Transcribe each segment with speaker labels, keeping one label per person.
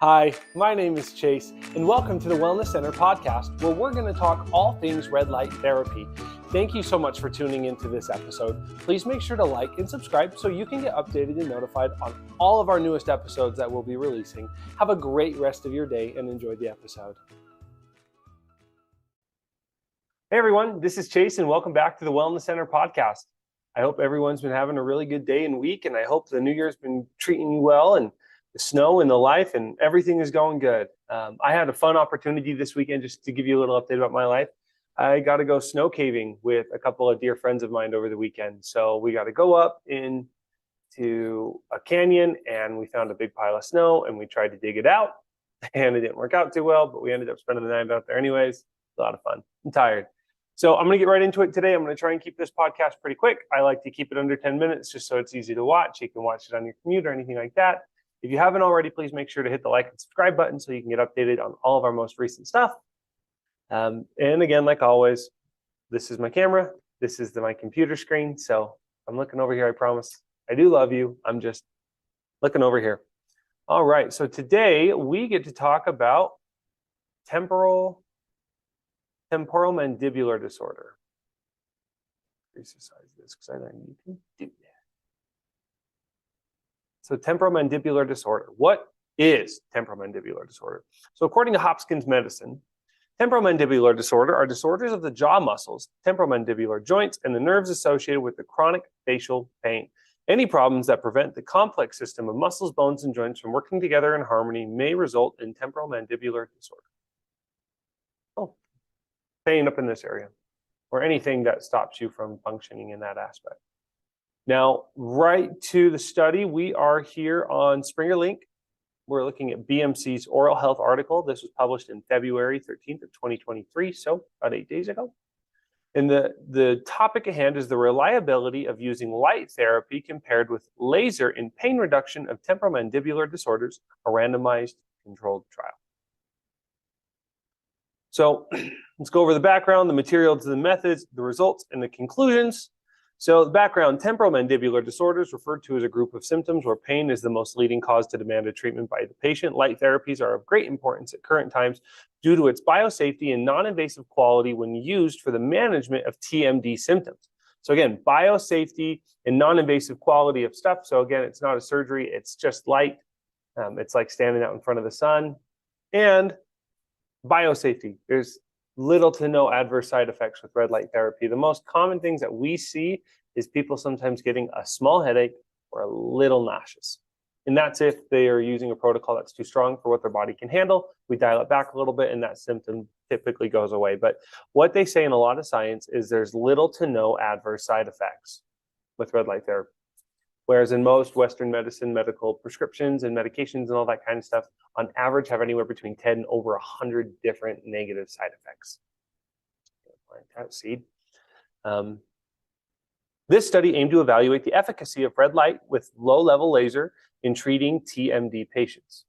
Speaker 1: Hi, my name is Chase, and welcome to the Wellness Center podcast, where we're going to talk all things red light therapy. Thank you so much for tuning into this episode. Please make sure to like and subscribe so you can get updated and notified on all of our newest episodes that we'll be releasing. Have a great rest of your day and enjoy the episode. Hey everyone, this is Chase, and welcome back to the Wellness Center podcast. I hope everyone's been having a really good day and week, and I hope the new year's been treating you well, and the snow and the life and everything is going good. I had a fun opportunity this weekend, just to give you a little update about my life. I got to go snow caving with a couple of dear friends of mine over the weekend. So we got to go up into a canyon, and we found a big pile of snow, and we tried to dig it out, and it didn't work out too well, but we ended up spending the night out there anyways. A lot of fun. I'm tired. So I'm going to get right into it today. I'm going to try and keep this podcast pretty quick. I like to keep it under 10 minutes just so it's easy to watch. You can watch it on your commute or anything like that. If you haven't already, please make sure to hit the like and subscribe button so you can get updated on all of our most recent stuff. And again, like always, this is my camera. This is my computer screen. So I'm looking over here, I promise. I do love you. I'm just looking over here. All right. So today we get to talk about temporomandibular disorder. Increase the size of this because I know you can do that. So temporomandibular disorder. What is temporomandibular disorder? So according to Hopkins Medicine, temporomandibular disorder are disorders of the jaw muscles, temporomandibular joints, and the nerves associated with the chronic facial pain. Any problems that prevent the complex system of muscles, bones, and joints from working together in harmony may result in temporomandibular disorder. Oh, pain up in this area, or anything that stops you from functioning in that aspect. Now, right to the study, we are here on Springer Link. We're looking at BMC's oral health article. This was published in February 13th of 2023, so about 8 days ago. And the topic at hand is the reliability of using light therapy compared with laser in pain reduction of temporomandibular disorders, a randomized controlled trial. So let's go over the background, the materials, the methods, the results, and the conclusions. So the background, temporomandibular disorders, referred to as a group of symptoms where pain is the most leading cause to demand a treatment by the patient. Light therapies are of great importance at current times due to its biosafety and non-invasive quality when used for the management of TMD symptoms. So again, biosafety and non-invasive quality of stuff. So again, it's not a surgery, it's just light. It's like standing out in front of the sun. And biosafety, there's little to no adverse side effects with red light therapy. The most common things that we see is people sometimes getting a small headache or a little nauseous. And that's if they are using a protocol that's too strong for what their body can handle. We dial it back a little bit and that symptom typically goes away. But what they say in a lot of science is there's little to no adverse side effects with red light therapy. Whereas in most Western medicine, medical prescriptions and medications and all that kind of stuff, on average, have anywhere between 10 and over 100 different negative side effects. Seed. This study aimed to evaluate the efficacy of red light with low-level laser in treating TMD patients.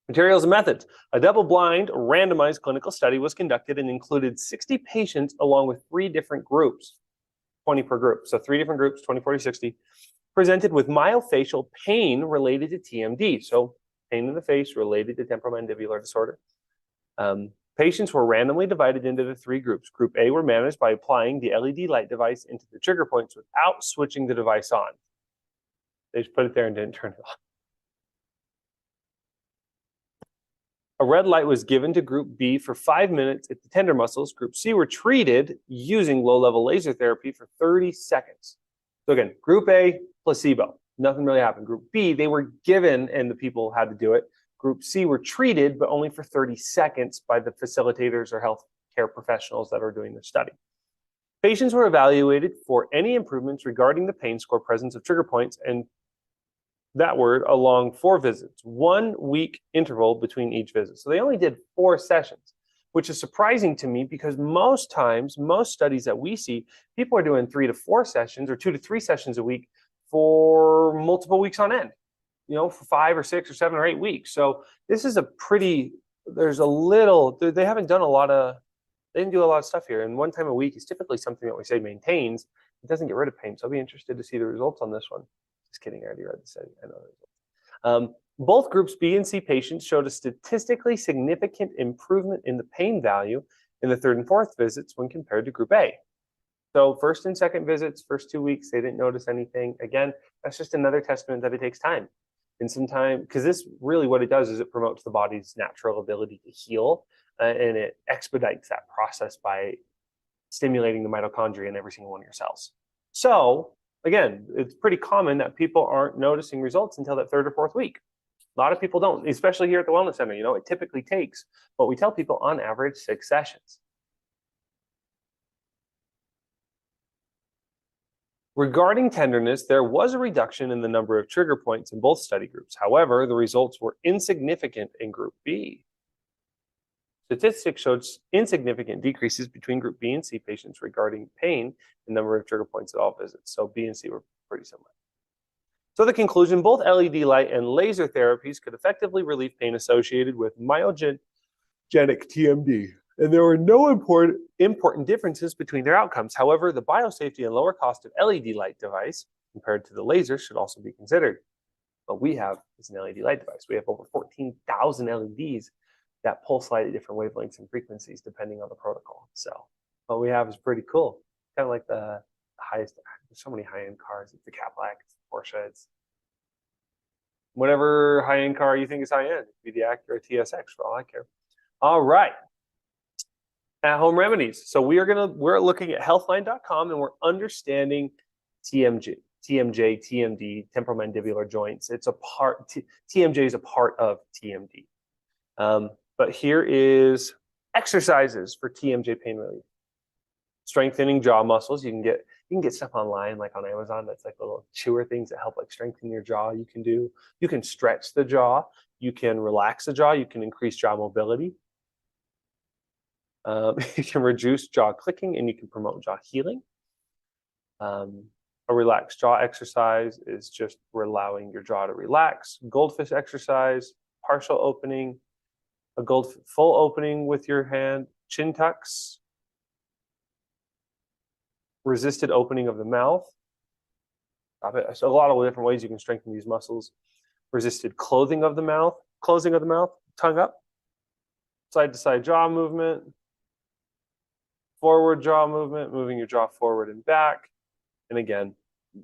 Speaker 1: Materials and methods. A double-blind, randomized clinical study was conducted and included 60 patients along with 3 different groups, 20 per group. So 3 different groups, 20, 40, 60. Presented with myofacial pain related to TMD, so pain in the face related to temporomandibular disorder. Patients were randomly divided into the 3 groups. Group A were managed by applying the LED light device into the trigger points without switching the device on. They just put it there and didn't turn it on. A red light was given to Group B for 5 minutes at the tender muscles. Group C were treated using low-level laser therapy for 30 seconds. So again, Group A, placebo. Nothing really happened. Group B, they were given and the people had to do it. Group C were treated, but only for 30 seconds by the facilitators or healthcare professionals that are doing the study. Patients were evaluated for any improvements regarding the pain score, presence of trigger points, and that word along 4 visits, 1 week interval between each visit. So they only did 4 sessions, which is surprising to me because most times, most studies that we see, people are doing 3 to 4 sessions or 2 to 3 sessions a week for multiple weeks on end, for 5 or 6 or 7 or 8 weeks. So this is they haven't done they didn't do a lot of stuff here. And 1 time a week is typically something that we say maintains. It doesn't get rid of pain. So I'll be interested to see the results on this one. Just kidding, I already read the study. I know the results. Both groups B and C patients showed a statistically significant improvement in the pain value in the 3rd and 4th visits when compared to group A. So 1st and 2nd visits, first 2 weeks, they didn't notice anything. Again, that's just another testament that it takes time. And sometimes, because this really what it does is it promotes the body's natural ability to heal, and it expedites that process by stimulating the mitochondria in every single one of your cells. So again, it's pretty common that people aren't noticing results until that 3rd or 4th week. A lot of people don't, especially here at the Wellness Center. You know, it typically takes what we tell people on average 6 sessions. Regarding tenderness, there was a reduction in the number of trigger points in both study groups. However, the results were insignificant in group B. Statistics showed insignificant decreases between group B and C patients regarding pain and number of trigger points at all visits. So B and C were pretty similar. So the conclusion, both LED light and laser therapies could effectively relieve pain associated with myogenic TMD. And there were no important differences between their outcomes. However, the biosafety and lower cost of LED light device compared to the laser should also be considered. What we have is an LED light device. We have over 14,000 LEDs that pulse slightly different wavelengths and frequencies depending on the protocol. So what we have is pretty cool. Kind of like the highest, there's so many high-end cars. It's the Cadillac, it's the Porsche, it's whatever high-end car you think is high-end. It could be the Acura TSX for all I care. All right. At-home remedies. So we're looking at healthline.com and we're understanding TMJ, TMD, temporomandibular joints. It's a part, TMJ is a part of TMD. But here is exercises for TMJ pain relief. Strengthening jaw muscles. You can get stuff online, like on Amazon, that's like little chewer things that help like strengthen your jaw. You can do. You can stretch the jaw. You can relax the jaw. You can increase jaw mobility. You can reduce jaw clicking and you can promote jaw healing. A relaxed jaw exercise is just allowing your jaw to relax. Goldfish exercise, partial opening, a full opening with your hand, chin tucks, resisted opening of the mouth. So a lot of different ways you can strengthen these muscles. Resisted closing of the mouth, tongue up, side to side jaw movement, forward jaw movement, moving your jaw forward and back. And again,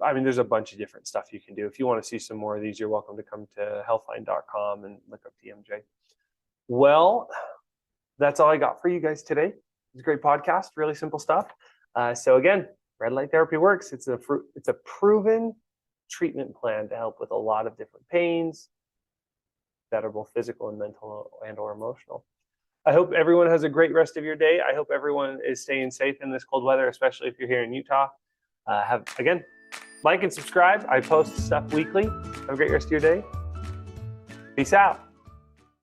Speaker 1: I mean, there's a bunch of different stuff you can do. If you want to see some more of these, you're welcome to come to healthline.com and look up TMJ. Well, that's all I got for you guys today. It's a great podcast, really simple stuff. So again, red light therapy works. It's a proven treatment plan to help with a lot of different pains that are both physical and mental and or emotional. I hope everyone has a great rest of your day. I hope everyone is staying safe in this cold weather, especially if you're here in Utah. Again, like and subscribe. I post stuff weekly. Have a great rest of your day. Peace out.